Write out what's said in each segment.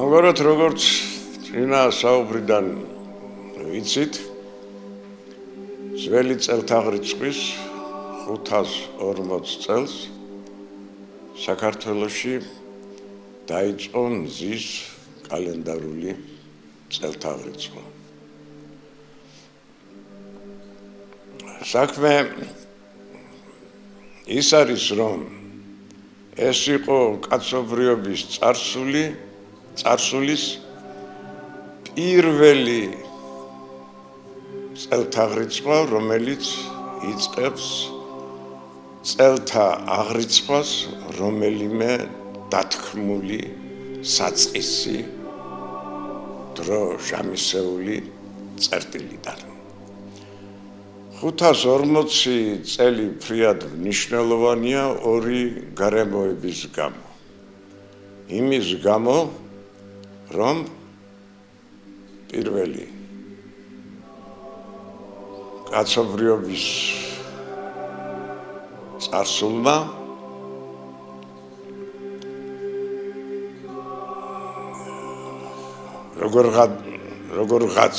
ამგვარად როგორც წინა საუბრიდან ვიცით, ძველი წელთაღრიცხვის 540 წელს საქართველოში დაიწყო მზის კალენდარული წელთაღრიცხვა. საქმე ის არის, რომ ეს იყო კაცობრიობის წარსულის პირველი წელთაღრიცხვა, რომელიც იწყებს წელთა აღრიცხვას რომელიმე დათქმული საწყისი დრო ჟამისეული წერტილიდან. 540 წელი ფრიად მნიშვნელოვანია ორი გარემოების გამო. იმის გამო, რომ პირველი კაცობრიობის წარსულმა როგორღაც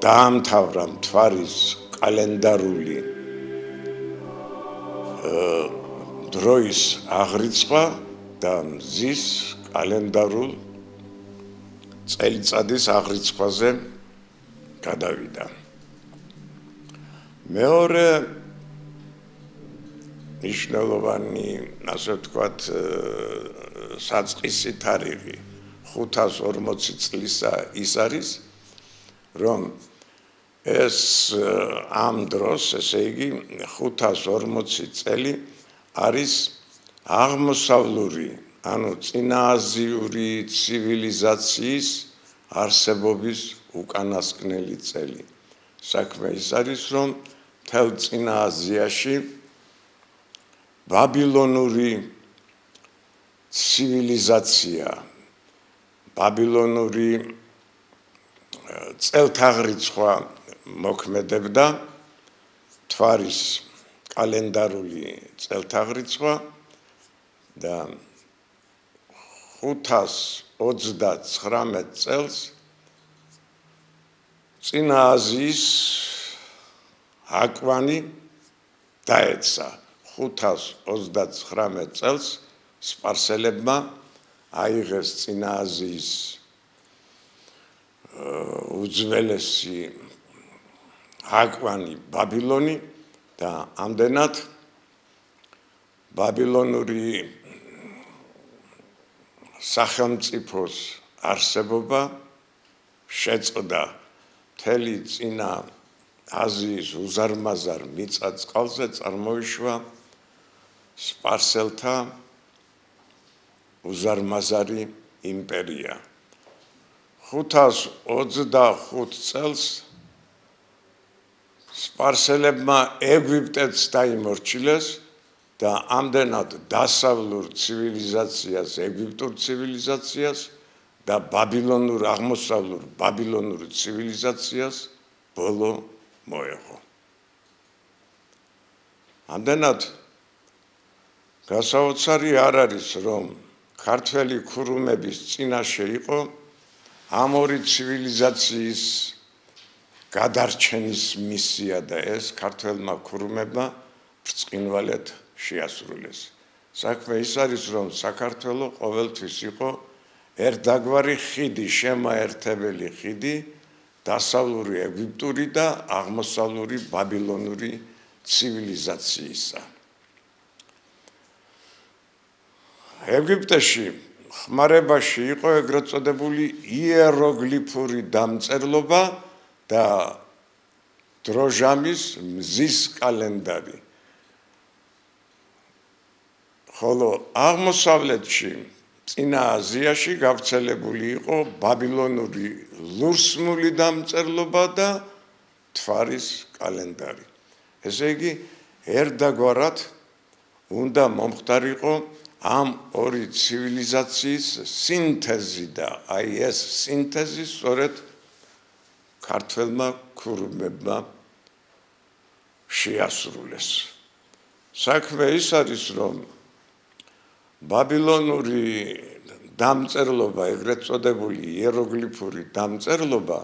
დაამთავრა მთვარის კალენდარული დროის აღრიცხვა და მზის კალენდარულ წელიწადის აღრიცხვაზე გადავიდა. მეორე მნიშვნელოვანი, ასე ვთქვათ, საწყისი თარიღი 540 წლისა ის არის, რომ ეს ამ დროს, ესე იგი 540 წელი არის აღმოსავლური, ანუ წინააზიური ცივილიზაციის არსებობის უკანასკნელი წელი. საქმე ის არის, რომ მთელ წინა აზიაში ბაბილონური ცივილიზაცია, ბაბილონური წელთაღრიცხვა მოქმედებდა, მთვარის კალენდარული წელთაღრიცხვა და 529 წელს წინა აზიის აკვანი დაეცა. 529 წელს სპარსელებმა აიღეს წინა აზიის უძველესი აკვანი ბაბილონი და ამდენად ბაბილონური სახელმწიფოს არსებობა შეწყდა მთელი წინა აზიის უზარმაზარ მიწა-წყალზე, წარმოიშვა სპარსელთა უზარმაზარი იმპერია. 525 წელს სპარსელებმა ეგვიპტეც დაიმორჩილეს და ამდენად დასავლურ ცივილიზაციას, ეგვიპტურ ცივილიზაციას და აღმოსავლურ ბაბილონურ ცივილიზაციას ბოლო მოეღო. ამდენად გასაოცარი არ არის, რომ ქართველი ქურუმების წინაშე იყო ამ ორი ცივილიზაციის გადარჩენის მისია და ეს ქართველმა ქურუმებმა ბრწყინვალედ შეასრულეს. საქმე ის არის, რომ საქართველო ყოველთვის იყო ერთდაგვარი ხიდი, შემაერთებელი ხიდი დასავლური ეგვიპტური და აღმოსავლური ბაბილონური ცივილიზაციისა. ეგვიპტეში ხმარებაში იყო ეგრეთ წოდებული იეროგლიფური დამწერლობა და დროჟამის მზის კალენდარი. ხოლო აღმოსავლეთში, წინა აზიაში გავრცელებული იყო ბაბილონური ლურსმული დამწერლობა და მთვარის კალენდარი. ესე იგი, ერთდაგვარად უნდა მომხდარიყო ამ ორი ცივილიზაციის სინთეზი და აი ეს სინთეზი სწორედ ქართველმა ქურუმებმა შეასრულეს. საქმე ის არის, რომ ბაბილონური დამწერლობა, ეგრეთ წოდებული იეროგლიფური დამწერლობა,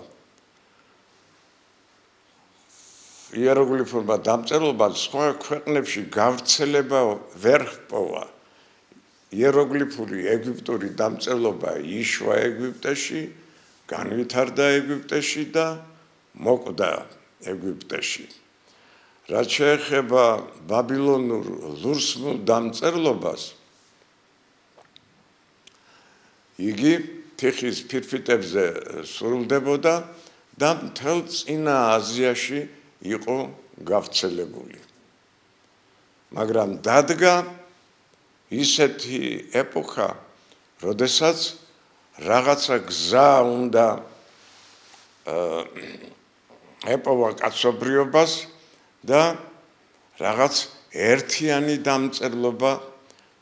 იეროგლიფურმა დამწერლობამ სხვა ქვეყნებში გავრცელება ვერ ჰპოვა. იეროგლიფური ეგვიპტური დამწერლობა იშვა ეგვიპტეში, განვითარდა ეგვიპტეში და მოკვდა ეგვიპტეში. რაც შეეხება ბაბილონურ ლურსმულ დამწერლობას, იგი თიხის ფირფიტებზე სრულდებოდა და მთელ წინა აზიაში იყო გავრცელებული. მაგრამ დადგა ისეთი ეპოქა, როდესაც რაღაცა გზა უნდა ეპოვა კაცობრიობას და რაღაც ერთიანი დამწერლობა,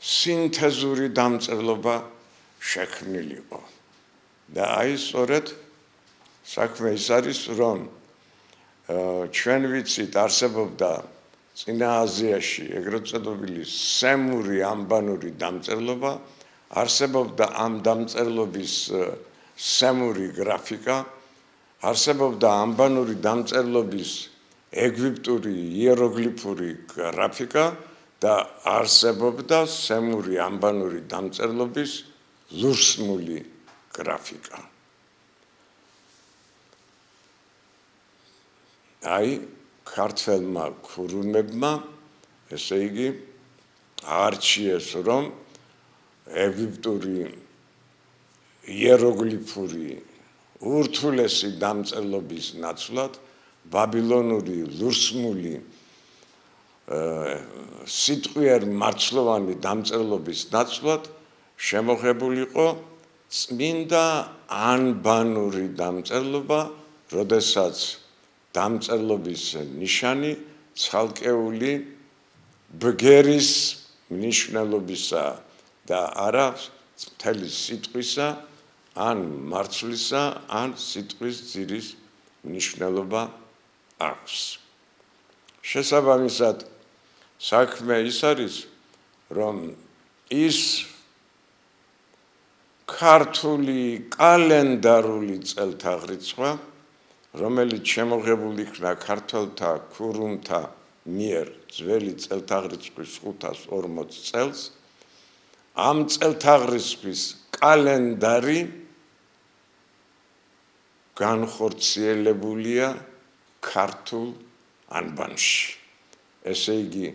სინთეზური დამწერლობა შექმნილიყო. და აი სწორედ საქმე ის არის, რომ ჩვენ ვიცით არსებობდა წინა აზიაში ეგრეთ წოდებული სემური ამბანური დამწერლობა, არსებობდა ამ დამწერლობის სემური გრაფიკა, არსებობდა ამბანური დამწერლობის ეგვიპტური იეროგლიფური გრაფიკა და არსებობდა სემური ამბანური დამწერლობის ლურსმული გრაფიკა. აი ქართველმა ქურუმებმა, ესე იგი, არჩიეს, რომ ეგვიპტური იეროგლიფური ურთულესი დამწერლობის ნაცვლად ბაბილონური ლურსმული სიტყვიერ მარცვლოვანი დამწერლობის ნაცვლად შემოღებულიყო წმინდა ანბანური დამწერლობა, როდესაც დამწერლობის ნიშანი ცალკეული ბგერის მნიშვნელობისა და არა მთელი სიტყვისა, ან მარცვლისა, ან სიტყვის ძირის მნიშვნელობა აქვს. შესაბამისად, საქმე ის არის, რომ ის ქართული კალენდარული წელთაღრიცხვა, რომელიც შემოღებული იქნა ქართველთა ქურუმთა მიერ ძველი წელთაღრიცხვის 540 წელს, ამ წელთაღრიცხვის კალენდარი განხორციელებულია ქართულ ანბანში. ესე იგი,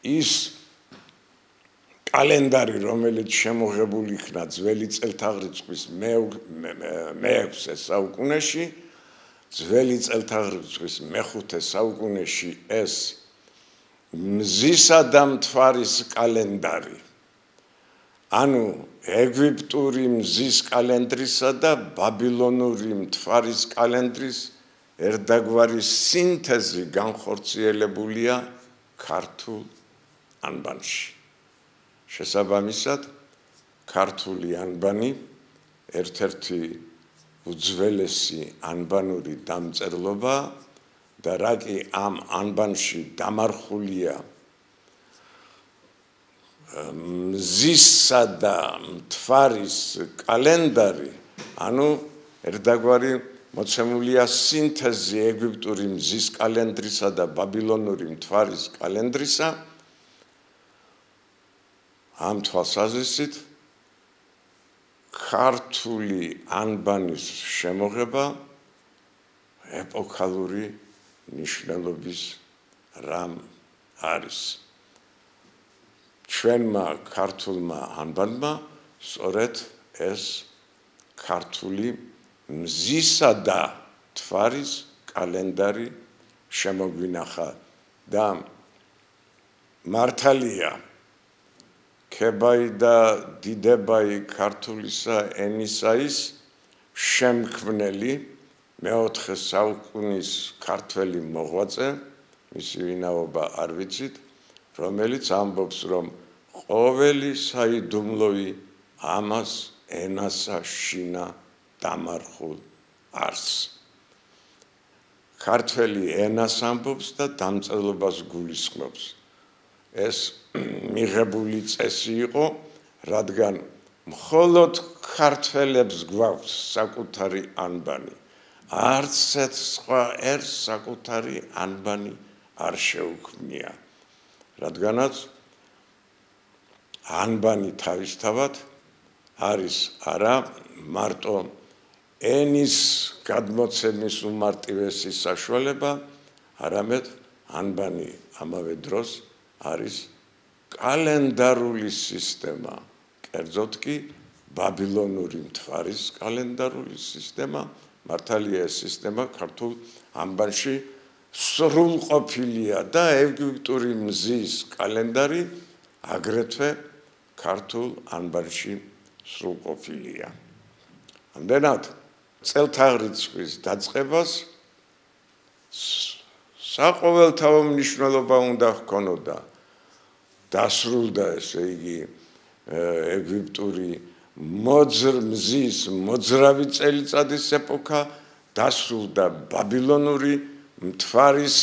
ის კალენდარი, რომელიც შემოღებული იქნა ძველი წელთაღრიცხვის მე-6 საუკუნეში, ძველი წელთაღრიცხვის მე-5 საუკუნეში ეს მზისა და მთვარის კალენდარი, ანუ ეგვიპტური მზის კალენდრისა და ბაბილონური მთვარის კალენდრის ერთდაგვარი სინთეზი განხორციელებულია ქართულ ანბანში. შესაბამისად, ქართული ანბანი ერთ-ერთი უძველესი ანბანური დამწერლობა და რა კი ამ ანბანში დამარხულია მზისა და მთვარის კალენდარი, ანუ ერთდაგვარი მოცემულია სინთეზი ეგვიპტური მზის კალენდრისა და ბაბილონური მთვარის კალენდრისა, ამ თვალსაზრისით ქართული ანბანის შემოღება ეპოქალური ნიშნულობის რამ არის. ჩვენმა ქართულმა ანბანმა სწორედ ეს ქართული მზისა და მთვარის კალენდარი შემოგვინახა და მართალია ქებაი და დიდებაი ქართულისა ენისაის შემქმნელი მე-4 საუკუნის ქართველი მოღვაწე, მისი ვინაობა არ ვიცით, რომელიც ამბობს, რომ ყოველი საიდუმლოი ამას ენასა შინა დამარხულ არსს. ქართველი ენას ამბობს და დამწერლობას გულისხმობს. ეს მიღებული წესი იყო, რადგან მხოლოდ ქართველებს გვაქვს საკუთარი ანბანი. არც ერთ სხვა ერს საკუთარი ანბანი არ შეუქმნია. რადგანაც ანბანი თავისთავად არის არა მარტო ენის გადმოცემის უმარტივესი საშუალება, არამედ ანბანი ამავე დროს არის კალენდარული სისტემა. კერძოდ კი ბაბილონური მთვარის კალენდარული სისტემა, მართალია ეს სისტემა ქართულ ანბანში სრულყოფილია და ეგვიპტური მზის კალენდარი აგრეთვე ქართულ ანბანში სრულყოფილია. ამდენად წელთაღრიცხვის დაწყებას საყოველთაო მნიშვნელობა უნდა ჰქონოდა. დასრულდა ესე იგი ეგვიპტური მზის მოძრავი წელიწადის ეპოქა, დასრულდა ბაბილონური მთვარის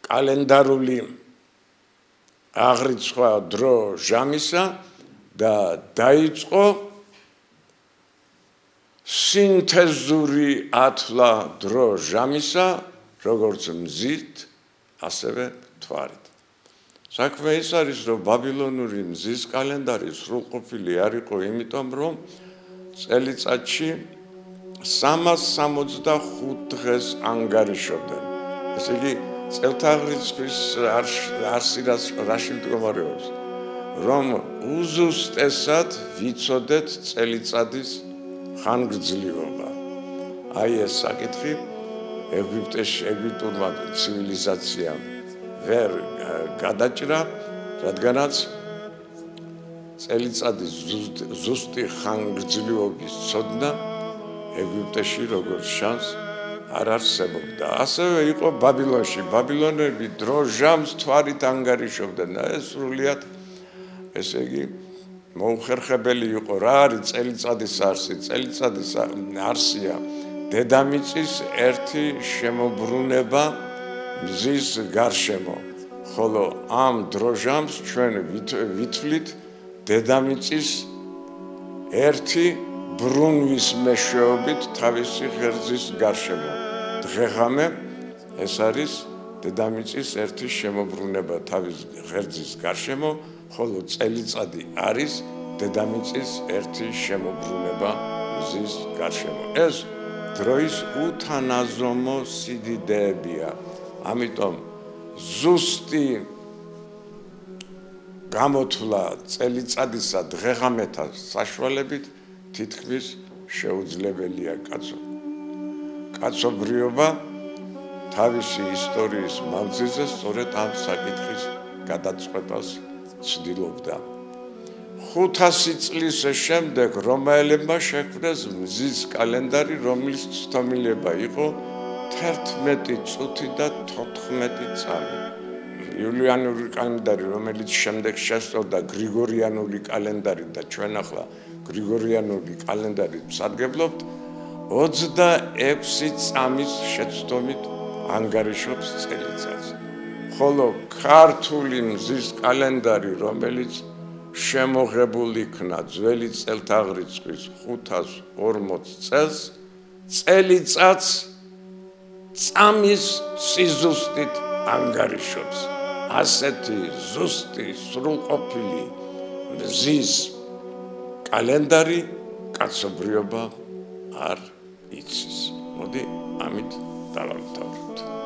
კალენდარული აღრიცხვა დრო ჟამისა და დაიწყო სინთეზური ათვლა დრო ჟამისა, როგორც მზით, ასევე მთვარით. საქმე ის არის, რომ ბაბილონური მზის კალენდარი სრულყოფილი არ იყო, იმიტომ რომ წელიწადში 365 დღეს ანგარიშობდნენ. ესე იგი, წელთაღრიცხვის რაში მდგომარეობს, რომ უზუსტესად ვიცოდეთ წელიწადის ხანგრძლივობა. აი ეს საკითხი ეგვიპტურმა ცივილიზაციამ ვერ გადაჭრა, რადგანაც წელიწადის ზუსტი ხანგრძლივობის ცოდნა ეგვიპტეში როგორც ჩანს არ არსებობდა. ასევე იყო ბაბილონში. ბაბილონელი დრო ჟამს თვარით ანგარიშობდნენ და ეს სრულიად ესე იგი მოუხერხებელი იყო. რა არის წელიწადის არსი? წელიწადის არსია დედამიწის ერთი შემოbrunება მზის გარშემო. ხოლო ამ დრო ჟამს ჩვენ ვითვლით დედამიწის ერთი ბრუნვის მეშვეობით თავისი ღერძის გარშემო. დღეღამე ეს არის დედამიწის ერთი შემოbrunება თავის ღერძის გარშემო, ხოლო წელიწადი არის დედამიწის ერთი შემოbrunება მზის გარშემო. ეს დროის უთანაზომო სიდიდეებია. ამიტომ ზუსტი გამოთვლა წელიწადისა დღეღამეთა საშუალებით თითქმის შეუძლებელია კაცობრიობა თავისი ისტორიის მანძილზე სწორედ ამ საკითხის გადაწყვეტას ცდილობდა. 500 წლის შემდეგ რომაელებმა შექმნეს მზის კალენდარი, რომლის ცდომილება იყო 11 წუთი და 14 წამი. იულიანური კალენდარი, რომელიც შემდეგ შესწორდა გრიგორიანული კალენდარი და ჩვენ ახლა გრიგორიანული კალენდარით ვსარგებლობთ, 26 წამის შეცდომით ანგარიშობს წელიწადს. ხოლო ქართული მზის კალენდარი, რომელიც შემოღებული იქნა ძველი წელთაღრიცხვის 540 წელს, წელიწადს წამის სიზუსტით ანგარიშობს. ასეთი ზუსტი სრულყოფილი მზის კალენდარი კაცობრიობა არ იცის. მოდი ამით დავამთავროთ.